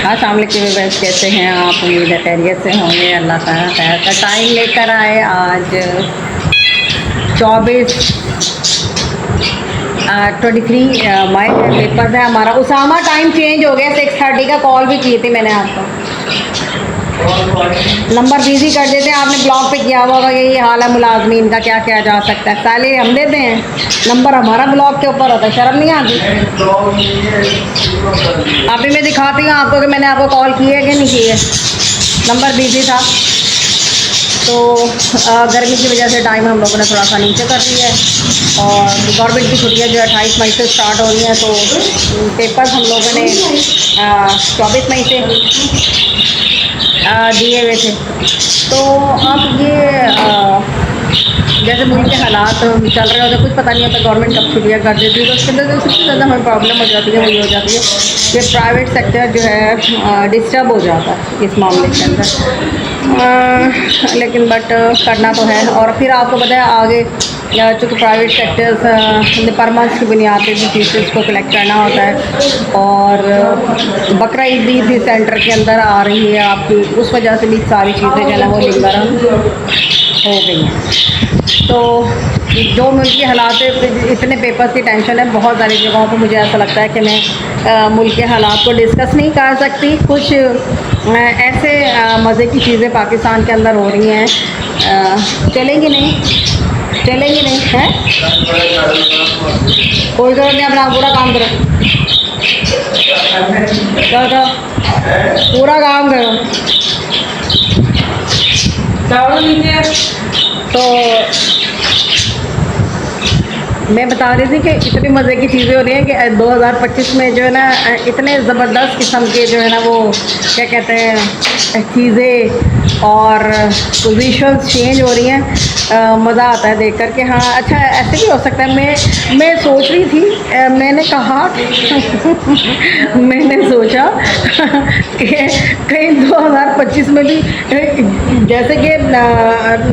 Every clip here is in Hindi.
अस्सलाम वालेकुम व्यूअर्स, कैसे हैं आप? उम्मीद है खैरियत से होंगे। अल्लाह ताला खैर का टाइम लेकर आए। आज 23 मई पेपर है हमारा। उसामा टाइम चेंज हो गया, 6:30 का कॉल भी की थी मैंने आपको। नंबर बिजी कर देते हैं, आपने ब्लॉक पे किया हुआ होगा। यही हाल है मुलाजमीन का, क्या किया जा सकता है। सैलरी हम देते हैं, नंबर हमारा ब्लॉक के ऊपर होता है। शर्म नहीं आती? अभी मैं दिखाती हूँ आपको कि मैंने आपको कॉल की है कि नहीं की है। नंबर बिजी था तो गर्मी की वजह से टाइम हम लोगों ने थोड़ा सा नीचे कर दिया है। और गवर्नमेंट की छुट्टियाँ जो 28 मई से स्टार्ट हो रही हैं, तो पेपर्स हम लोगों ने 24 मई से दिए हुए थे। तो अब ये जैसे मुल्क के हालात चल रहे होते, कुछ पता नहीं होता गवर्नमेंट कब छुट्टियाँ कर देती है। तो उसके अंदर सबसे ज़्यादा हमें प्रॉब्लम हो जाती है, वो ये हो जाती है कि प्राइवेट सेक्टर जो है डिस्टर्ब हो जाता है इस मामले के अंदर। लेकिन बट करना तो है। और फिर आपको पता है आगे चूँकि प्राइवेट सेक्टर्स पर मंथ की बुनियाद पर भी फीसेस को कलेक्ट करना होता है। और बकरा ईद भी सेंटर के अंदर आ रही है आपकी, उस वजह से भी सारी चीज़ें जो है ना वो लिंगर हो गई हैं। तो जो मुल्क के हालात है, इतने पेपर्स की टेंशन है बहुत सारी जगहों पर। मुझे ऐसा लगता है कि मैं मुल्क के हालात को डिस्कस नहीं कर सकती। कुछ ऐसे मज़े की चीज़ें पाकिस्तान के अंदर हो रही हैं, चलेंगी नहीं है। कोई ज़रूरत नहीं, अपना पूरा काम करो। क्या पूरा काम करो। तो मैं बता रही थी कि इतनी मज़े की चीज़ें हो रही हैं कि 2025 में जो है ना इतने ज़बरदस्त किस्म के जो है ना वो क्या कहते हैं चीज़ें और पोजीशंस चेंज हो रही हैं। मज़ा आता है देख कर के। हाँ अच्छा, ऐसे भी हो सकता है। मैं सोच रही थी, मैंने कहा मैंने सोचा कि कहीं 2025 में भी जैसे कि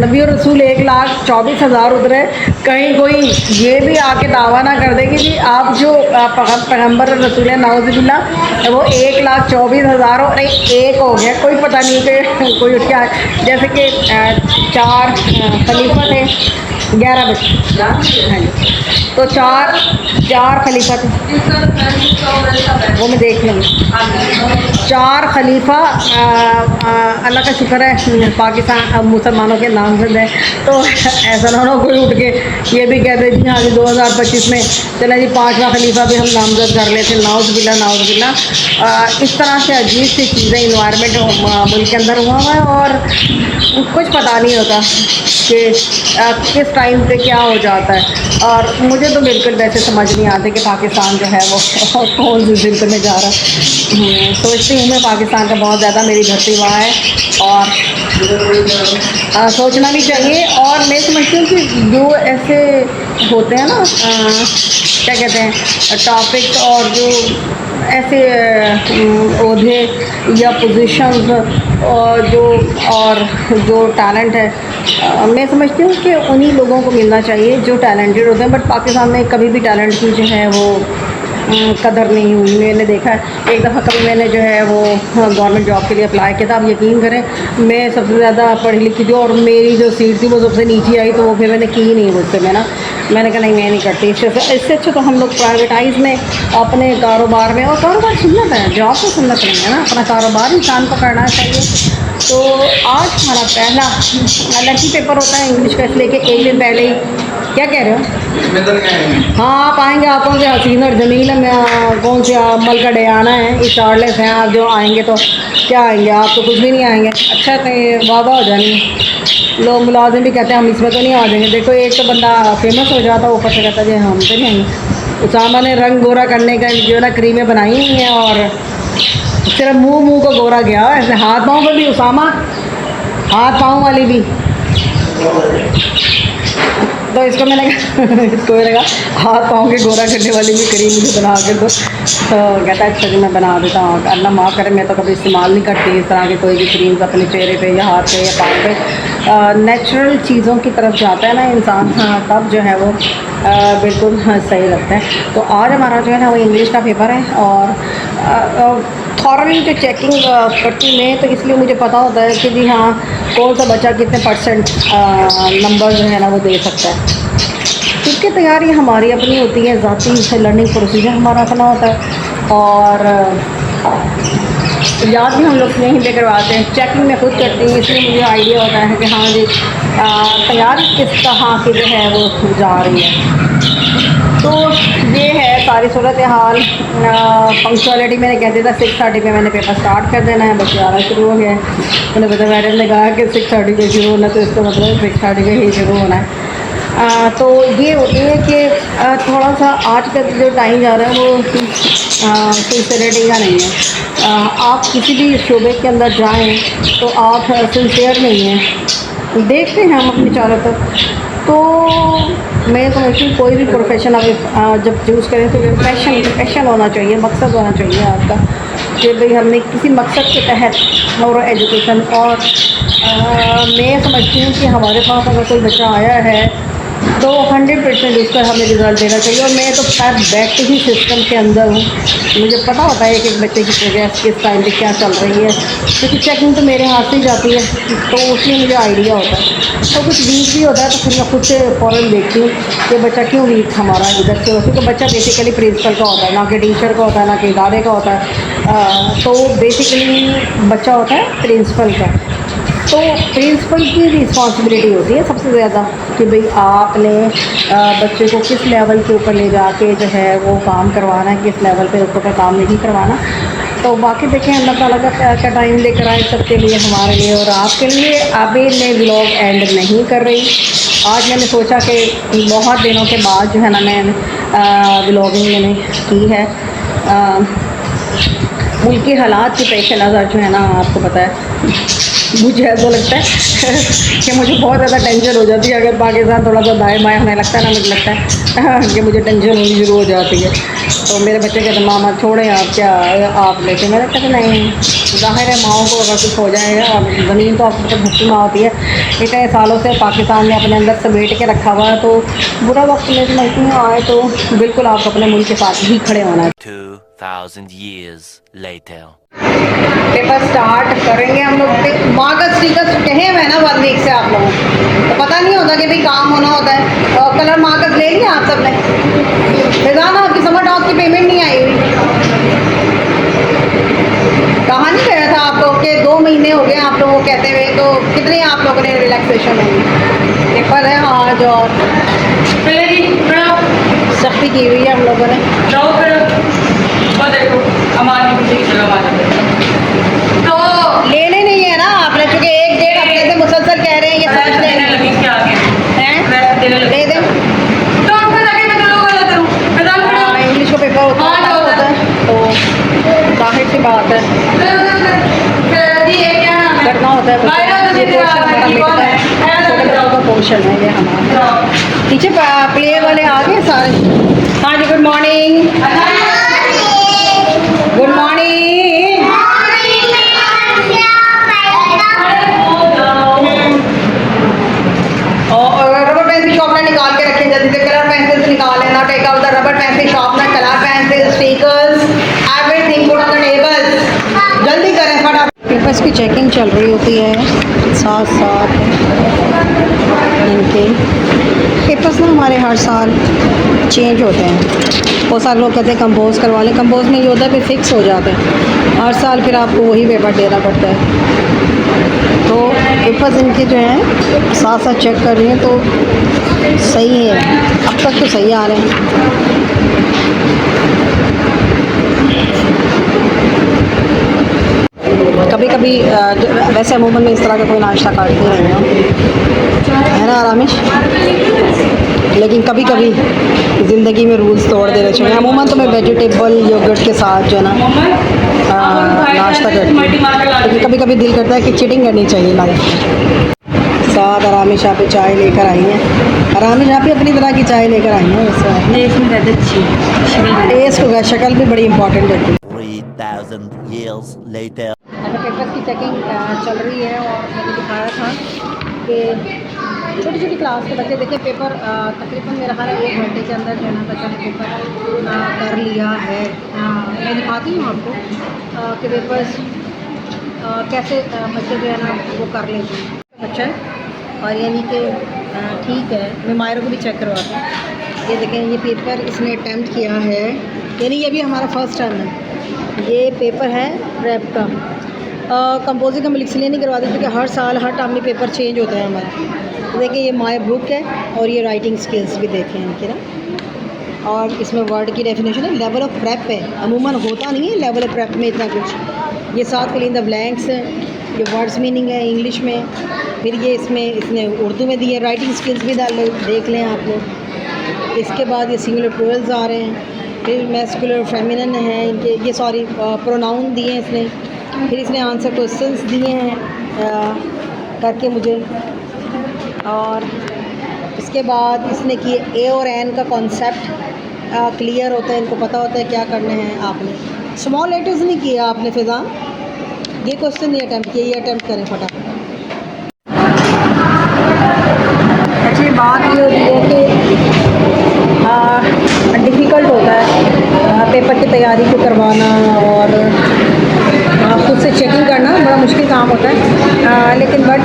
नबी और रसूल 1,24,000 उतरे, कहीं कोई ये भी आके दावा ना कर दे कि जी आप जो पैगम्बर रसूल नाउज़ुबिल्ला वो 1,24,000 और एक हो गया। कोई पता नहीं कि कोई उठ के जैसे कि 4 खलीफा थे, 11 बजे। हाँ जी, तो चार खलीफा थे, वो मैं देख लूँगी। 4 खलीफा अल्लाह का शुक्र है पाकिस्तान मुसलमानों के नामजद है। तो ऐसा ना हो कोई उठ के ये भी कहते जी हाँ जी 2025 में चला जी 5वां खलीफा भी हम नामजद कर लेते। नाउज़ुबिल्ला। इस तरह से अजीब सी चीज़ें इन्वायरमेंट मुल्क के अंदर हुआ है और कुछ पता नहीं होता कि किस टाइम पे क्या हो जाता है। और मुझे तो बिल्कुल वैसे समझ नहीं आती कि पाकिस्तान जो है वो कौन सी जिल्द में जा रहा है। सोचती हूँ मैं पाकिस्तान का बहुत ज़्यादा, मेरी धरती वहाँ है और सोचना भी चाहिए। और मैं समझती हूँ कि जो ऐसे होते हैं ना क्या कहते हैं टॉपिक्स और जो ऐसे ओहदे या पोजीशंस और जो टैलेंट है, मैं समझती हूँ कि उन्हीं लोगों को मिलना चाहिए जो टैलेंटेड होते हैं। बट पाकिस्तान में कभी भी टैलेंट की जो है वो कदर नहीं हुई। मैंने देखा है एक दफ़ा कभी मैंने जो है वो गवर्नमेंट जॉब के लिए अप्लाई किया था। आप यकीन करें मैं सबसे ज़्यादा पढ़ी लिखी थी और मेरी जो सीट थी वो सबसे नीचे आई, तो वो फिर मैंने की नहीं मुझसे। मैंने कहा नहीं मैं नहीं करती। इससे अच्छा तो हम लोग प्राइवेटाइज़ में अपने कारोबार में, और कारोबार सुन्नत है, जॉब तो सुन्नत नहीं है ना, अपना कारोबार इंसान को करना चाहिए। तो आज हमारा पहला लकी पेपर होता है इंग्लिश का, इसलिए कि एक दिन पहले ही। क्या कह रहे हो? हाँ आप आएंगे, आप कौन से हसीन और जमील में कौन से अमल का डयाना है, इस चार्लेस हैं आप जो आएंगे तो क्या आएंगे? आप तो कुछ भी नहीं आएंगे। अच्छा तो वाह वाह हो जाएंगे। लोग मुलाजिम भी कहते हैं हम इसमें तो नहीं आ जाएंगे। देखो एक तो बंदा फेमस हो जाता है, ऊपर से कहता है हम तो नहीं आएंगे। उसामा ने रंग गोरा करने का जो है ना क्रीमें बनाई हुई हैं और सिर्फ मुंह को गोरा गया है। ऐसे हाथ पाँव पर भी उसामा, हाथ पाँव वाली भी। तो इसको मैंने कहा हाथ पाँव के गोरा करने वाली भी क्रीम मुझे बना के दो। तो कहता है अच्छा जी मैं बना देता हूँ। अल्लाह माफ़ करे, मैं तो कभी इस्तेमाल नहीं करती इस तरह की कोई भी क्रीम्स अपने चेहरे पे या हाथ पे या पाँव पे। नेचुरल चीज़ों की तरफ जाता है ना इंसान, हाँ, तब जो है वो बिल्कुल हाँ, सही लगता है। तो आज हमारा जो है ना वो इंग्लिश का पेपर है, और थॉरली जो चेकिंग करती मैं, तो इसलिए मुझे पता होता है कि जी हाँ, कौन सा बच्चा कितने परसेंट नंबर जो है ना वो दे सकता है। क्योंकि तैयारी हमारी अपनी होती है, ज़ाती लर्निंग प्रोसीजर हमारा अपना होता है, और याद भी हम लोग यहीं पे करवाते हैं, चेकिंग में खुद करती हूँ, इसलिए मुझे आइडिया होता है कि हाँ जी तैयारी किस तरह की जो है वो जा रही है। तो ये है सारी सूरत हाल। पंक्चुअलिटी मैंने कहते था 6:30 पे मैंने पेपर स्टार्ट कर देना है, बच्चे आना शुरू हो गए। मैंने बता मैडम ने कहा कि 6:30 पे शुरू होना, तो इसका मतलब 6:30 पे ही शुरू होना है। तो ये होती है कि थोड़ा सा आज का जो टाइम जा रहा है वो सिंसियरिटी का नहीं है। आप किसी भी शोबे के अंदर जाएं तो आप सिंसियर नहीं हैं, देखते हैं हम अपने चारों तरफ। तो मैं समझती हूँ कोई भी प्रोफेशन आप जब चूज़ करें तो पैशन होना चाहिए, मकसद होना चाहिए आपका, कि भाई हमने किसी मकसद के तहत और एजुकेशन। और मैं समझती हूँ कि हमारे पास अगर कोई बच्चा आया है तो 100% उसका हमें रिज़ल्ट देना चाहिए। और मैं तो खैर बैक ही सिस्टम के अंदर हूँ, मुझे पता होता है कि एक बच्चे की प्रोग्रेस किस टाइम पे क्या चल रही है, क्योंकि चेकिंग तो मेरे हाथ से ही जाती है, तो उसमें मुझे आइडिया होता है। तो कुछ वीक भी होता है तो फिर मैं खुद से फ़ौरन देखती हूँ कि बच्चा क्यों वीक हमारा इधर से, क्योंकि बच्चा बेसिकली प्रिंसिपल का होता है, ना कि टीचर का होता है, ना कि इदारे का होता है। तो बेसिकली बच्चा होता है प्रिंसिपल का। तो प्रिंसिपल की रिस्पॉन्सिबिलिटी होती है सबसे ज़्यादा कि भाई आपने बच्चे को किस लेवल के ऊपर ले जाके जो है वो काम करवाना है, किस लेवल पे उसको काम नहीं करवाना। तो बाकी देखें अल्लाह ताला का क्या टाइम लेकर आए सबके लिए, हमारे लिए और आपके लिए। अभी मैं व्लॉग एंड नहीं कर रही। आज मैंने सोचा कि बहुत दिनों के बाद जो है ना मैं व्लॉगिंग मैंने की है। मुल्क के हालात के पेश नज़र जो है ना आपको पता है, मुझे ऐसा लगता है कि मुझे बहुत ज़्यादा टेंशन हो जाती है अगर पाकिस्तान थोड़ा सा दाएँ बाएँ होने लगता है ना, मुझे लगता है कि मुझे टेंशन होनी शुरू हो जाती है। तो मेरे बच्चे कहते हैं मामा छोड़ें आप, क्या आप लेके, मैंने कहा नहीं, ज़ाहिर है माओ को अगर कुछ हो जाएगा, और ज़मीन तो आपको तो भूखी माँ होती है, इतने सालों से पाकिस्तान ने अपने अंदर समेट के रखा हुआ है, तो बुरा वक्त में समझती हूँ आए तो बिल्कुल आप अपने मुल्क के साथ ही खड़े होना है। 2000 years later. पेपर स्टार्ट करेंगे हम लोग। मार्कस टिकट कहे हुए ना 1 वीक से आप लोगों को, तो पता नहीं होता कि भाई काम होना होता है। और कलर मार्कस ले लिया आप सबने? रिजाना आपकी समर डॉग की पेमेंट नहीं आई हुई, कहाँ नहीं गया था आप लोग के? 2 महीने हो गए आप लोगों को कहते हुए, तो कितने आप लोगों ने रिलैक्सेशन होगी? पेपर है आज और सख्ती की हुई है हम लोगों ने। तो लेने नहीं है ना आपने, चूँकि 1-1.5 हफ्ते से मुसलसल कह रहे हैं ये सर्च लेने हैं, दे दें। इंग्लिश का पेपर होता है तो जाहिर सी बात है करना होता है, ये पोर्शन हमारा मिलता है, छोटे बच्चों का पोर्शन है ये हमारा। नीचे प्ले वाले आ गए सारे। हाँ जी, गुड मॉर्निंग, गुड मॉर्निंग। और रबर पेंसिल शॉर्पनर निकाल के रखें जल्दी से, कलर पेंसिल्स निकाल लेना, take out the rubber pencil sharpener, colour pencil, stickers, everything put on the table, जल्दी करें फटाफट। पेपर्स की चेकिंग चल रही होती है, साथ साथ इनके पेपर्स ना हमारे हर साल चेंज होते हैं। बहुत सारे लोग कहते हैं कंपोज करवा लें, कंपोज में ये होता है फिर फिक्स हो जाते हैं, हर साल फिर आपको वही पेपर देना पड़ता है। तो पेपर्स इनके जो हैं साथ साथ चेक कर रही हैं तो सही है, अब तक तो सही आ रहे हैं। कभी कभी वैसे अमूमन में इस तरह का कोई नाश्ता काटती नहीं है ना आरामिश, लेकिन कभी कभी ज़िंदगी में रूल्स तोड़ देने चाहिए। अमूमन तो मैं वेजिटेबल योगर्ट के साथ जो है ना नाश्ता करती हूँ, लेकिन कभी कभी दिल करता है कि चीटिंग करनी चाहिए लाइफ में। साथ आरामिश यहाँ पे चाय लेकर आई हैं, आरामिश यहाँ पे अपनी तरह की चाय लेकर आई हैं। टेस्ट होगा, शक्ल भी बड़ी इंपॉर्टेंट होती है। 3000 years later. पेपर्स की चेकिंग चल रही है और मैंने दिखाया था कि छोटी छोटी क्लास के बच्चे देखें पेपर तकरीबन मेरा ख्याल है 1 घंटे के अंदर जो है ना बच्चों ने पेपर कर लिया है। मैं दिखाती हूँ आपको कि पेपर्स कैसे बच्चे जो है ना वो कर लेते हैं। अच्छा है और यानी कि ठीक है, मैं मायरों को भी चेक करवाती हूँ। ये देखें ये पेपर इसने अटैम्प्ट किया है, यानी ये भी हमारा फर्स्ट टर्म है। ये पेपर है रैप का। कंपोजिंग हम इसलिए नहीं करवाते क्योंकि हर साल हर टर्म में पेपर चेंज होता है हमारा। तो देखिए ये माय बुक है और ये राइटिंग स्किल्स भी देखें इनके ना, और इसमें वर्ड की डेफिनेशन है। लेवल ऑफ प्रेप है, अमूमन होता नहीं है लेवल ऑफ प्रेप में इतना कुछ। ये 7 फिल इन द ब्लैंक्स है, ये वर्ड्स मीनिंग है इंग्लिश में, फिर ये इसमें इसने उर्दू में दी है। राइटिंग स्किल्स भी देख लें आप लोग। इसके बाद ये सिंगुलर प्लूरल्स आ रहे हैं, फिर मैस्कुलर फेमिनिन है इनके, ये सॉरी प्रोनाउन दिए हैं इसने। फिर इसने आंसर क्वेश्चंस दिए हैं करके मुझे, और इसके बाद इसने किए ए और एन का कॉन्सेप्ट क्लियर होता है, इनको पता होता है क्या करना है। आपने स्मॉल लेटर्स नहीं किए आपने फ़िज़ा, ये क्वेश्चन नहीं अटैम्प्ट किए, ये अटैम्प्ट करें फटाफट। अच्छी बात ये होती है कि डिफ़िकल्ट होता है पेपर की तैयारी को करवाना और खुद से चेकिंग करना बड़ा मुश्किल काम होता है। लेकिन बट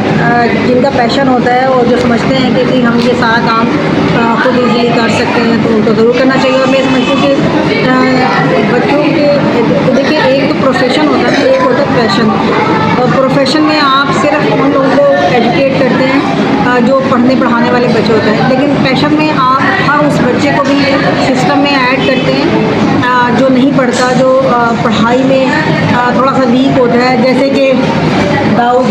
जिनका पैशन होता है और जो समझते हैं कि हम ये सारा काम खुद ईज़िली कर सकते हैं तो उनको ज़रूर करना चाहिए। और मैं समझती हूँ कि बच्चों के देखिए एक तो प्रोफेशन होता है, एक होता है पैशन। और प्रोफेशन में आप सिर्फ उन लोगों को एजुकेट करते हैं जो पढ़ने पढ़ाने वाले बच्चे होते हैं, लेकिन पैशन में आप हर उस बच्चे को भी सिस्टम में ऐड करते हैं जो नहीं पढ़ता, जो पढ़ाई में थोड़ा सा वीक होता है। जैसे कि दाऊद,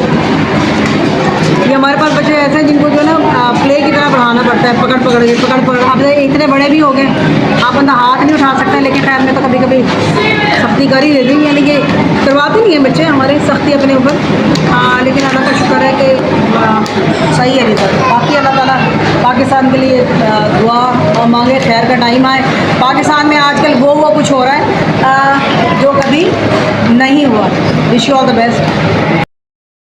ये हमारे पास बच्चे ऐसे हैं जिनको जो है ना प्ले की तरह पढ़ाना पड़ता है, पकड़ पकड़ के पकड़ पकड़। अब इतने बड़े भी हो गए, आप बंदा हाथ नहीं उठा सकता, लेकिन खैर में तो कभी कभी सख्ती कर ही देती, यानी कि करवाते नहीं हैं बच्चे हमारे सख्ती अपने ऊपर। लेकिन अल्लाह का शुक्र है कि सही है रिजल्ट। बाकी अल्लाह ताला पाकिस्तान के लिए दुआ मांगे, खैर का टाइम आए। पाकिस्तान में आजकल वो कुछ हो रहा है जो कभी नहीं हुआ। Wish you all the best.